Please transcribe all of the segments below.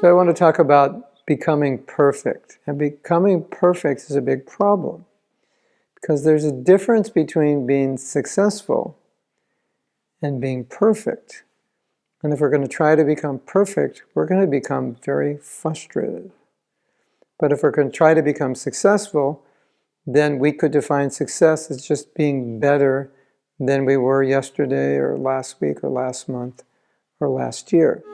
So I want to talk about becoming perfect. And becoming perfect is a big problem because there's a difference between being successful and being perfect. And if we're going to try to become perfect, we're going to become very frustrated. But if we're going to try to become successful, then we could define success as just being better than we were yesterday or last week or last month or last year.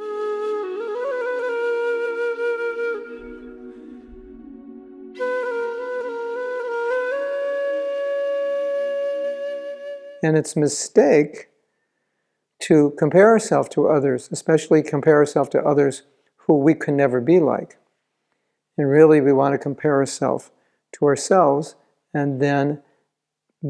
And it's a mistake to compare ourselves to others, especially compare ourselves to others who we can never be like. And really, we want to compare ourselves to ourselves and then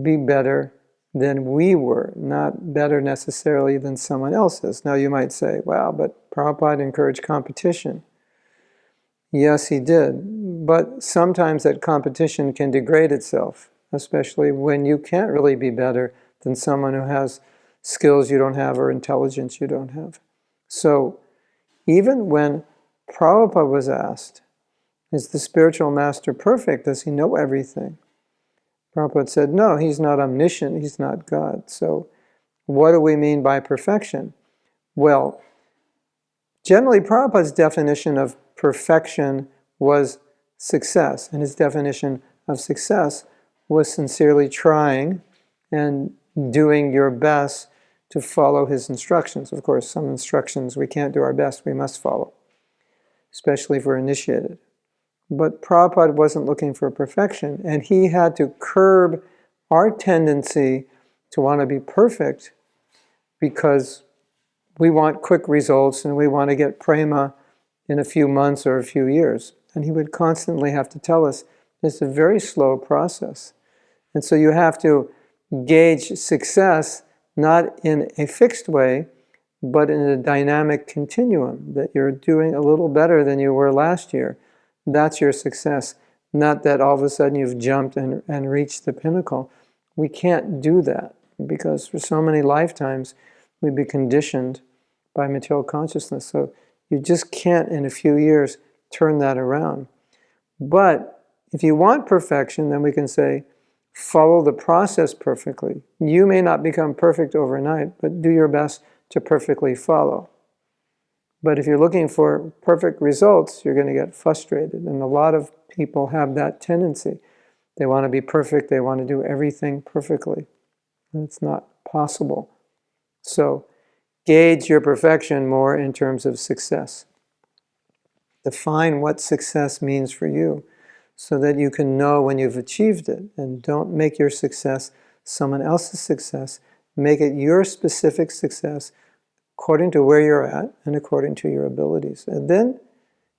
be better than we were, not better necessarily than someone else is. Now you might say, well, but Prabhupada encouraged competition. Yes, he did. But sometimes that competition can degrade itself, especially when you can't really be better than someone who has skills you don't have or intelligence you don't have. So even when Prabhupada was asked, is the spiritual master perfect? Does he know everything? Prabhupada said, no, he's not omniscient, he's not God. So what do we mean by perfection? Well, generally Prabhupada's definition of perfection was success, and his definition of success was sincerely trying and doing your best to follow his instructions. Of course, some instructions we can't do our best, we must follow, especially if we're initiated. But Prabhupada wasn't looking for perfection, and he had to curb our tendency to want to be perfect because we want quick results and we want to get prema in a few months or a few years. And he would constantly have to tell us it's a very slow process. And so you have to gauge success not in a fixed way, but in a dynamic continuum, that you're doing a little better than you were last year. That's your success, not that all of a sudden you've jumped and reached the pinnacle. We can't do that because for so many lifetimes we've been conditioned by material consciousness. So you just can't in a few years turn that around. But if you want perfection, then we can say, follow the process perfectly. You may not become perfect overnight, but do your best to perfectly follow. But if you're looking for perfect results, you're going to get frustrated. And a lot of people have that tendency. They want to be perfect. They want to do everything perfectly. And it's not possible. So gauge your perfection more in terms of success. Define what success means for you so that you can know when you've achieved it. And don't make your success someone else's success. Make it your specific success according to where you're at and according to your abilities. And then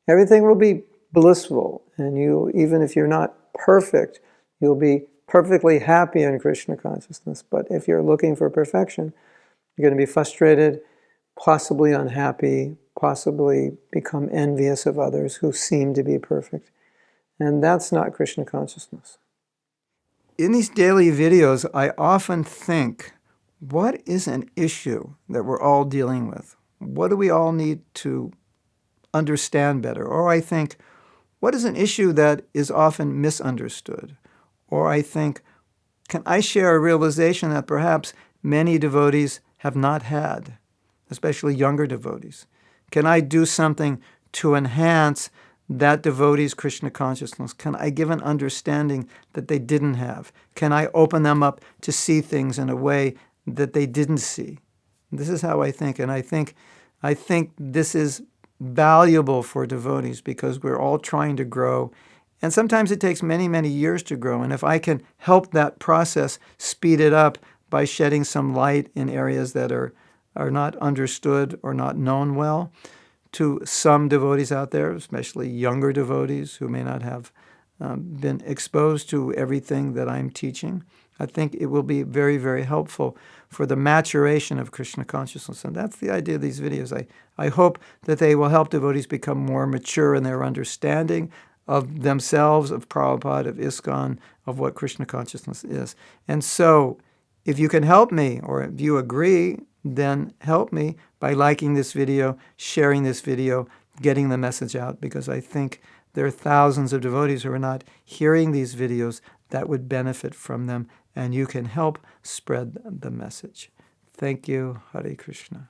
everything will be blissful. And you, even if you're not perfect, you'll be perfectly happy in Krishna consciousness. But if you're looking for perfection, you're going to be frustrated, possibly unhappy, possibly become envious of others who seem to be perfect. And that's not Krishna consciousness. In these daily videos, I often think, what is an issue that we're all dealing with? What do we all need to understand better? Or I think, what is an issue that is often misunderstood? Or I think, can I share a realization that perhaps many devotees have not had, especially younger devotees? Can I do something to enhance that devotee's Krishna consciousness? Can I give an understanding that they didn't have? Can I open them up to see things in a way that they didn't see? This is how I think, and I think this is valuable for devotees because we're all trying to grow, and sometimes it takes many, many years to grow, and if I can help that process speed it up by shedding some light in areas that are not understood or not known well to some devotees out there, especially younger devotees who may not have been exposed to everything that I'm teaching, I think it will be very, very helpful for the maturation of Krishna consciousness. And that's the idea of these videos. I hope that they will help devotees become more mature in their understanding of themselves, of Prabhupada, of ISKCON, of what Krishna consciousness is. And so if you can help me, or if you agree, then help me by liking this video, sharing this video, getting the message out, because I think there are thousands of devotees who are not hearing these videos that would benefit from them, and you can help spread the message. Thank you. Hare Krishna.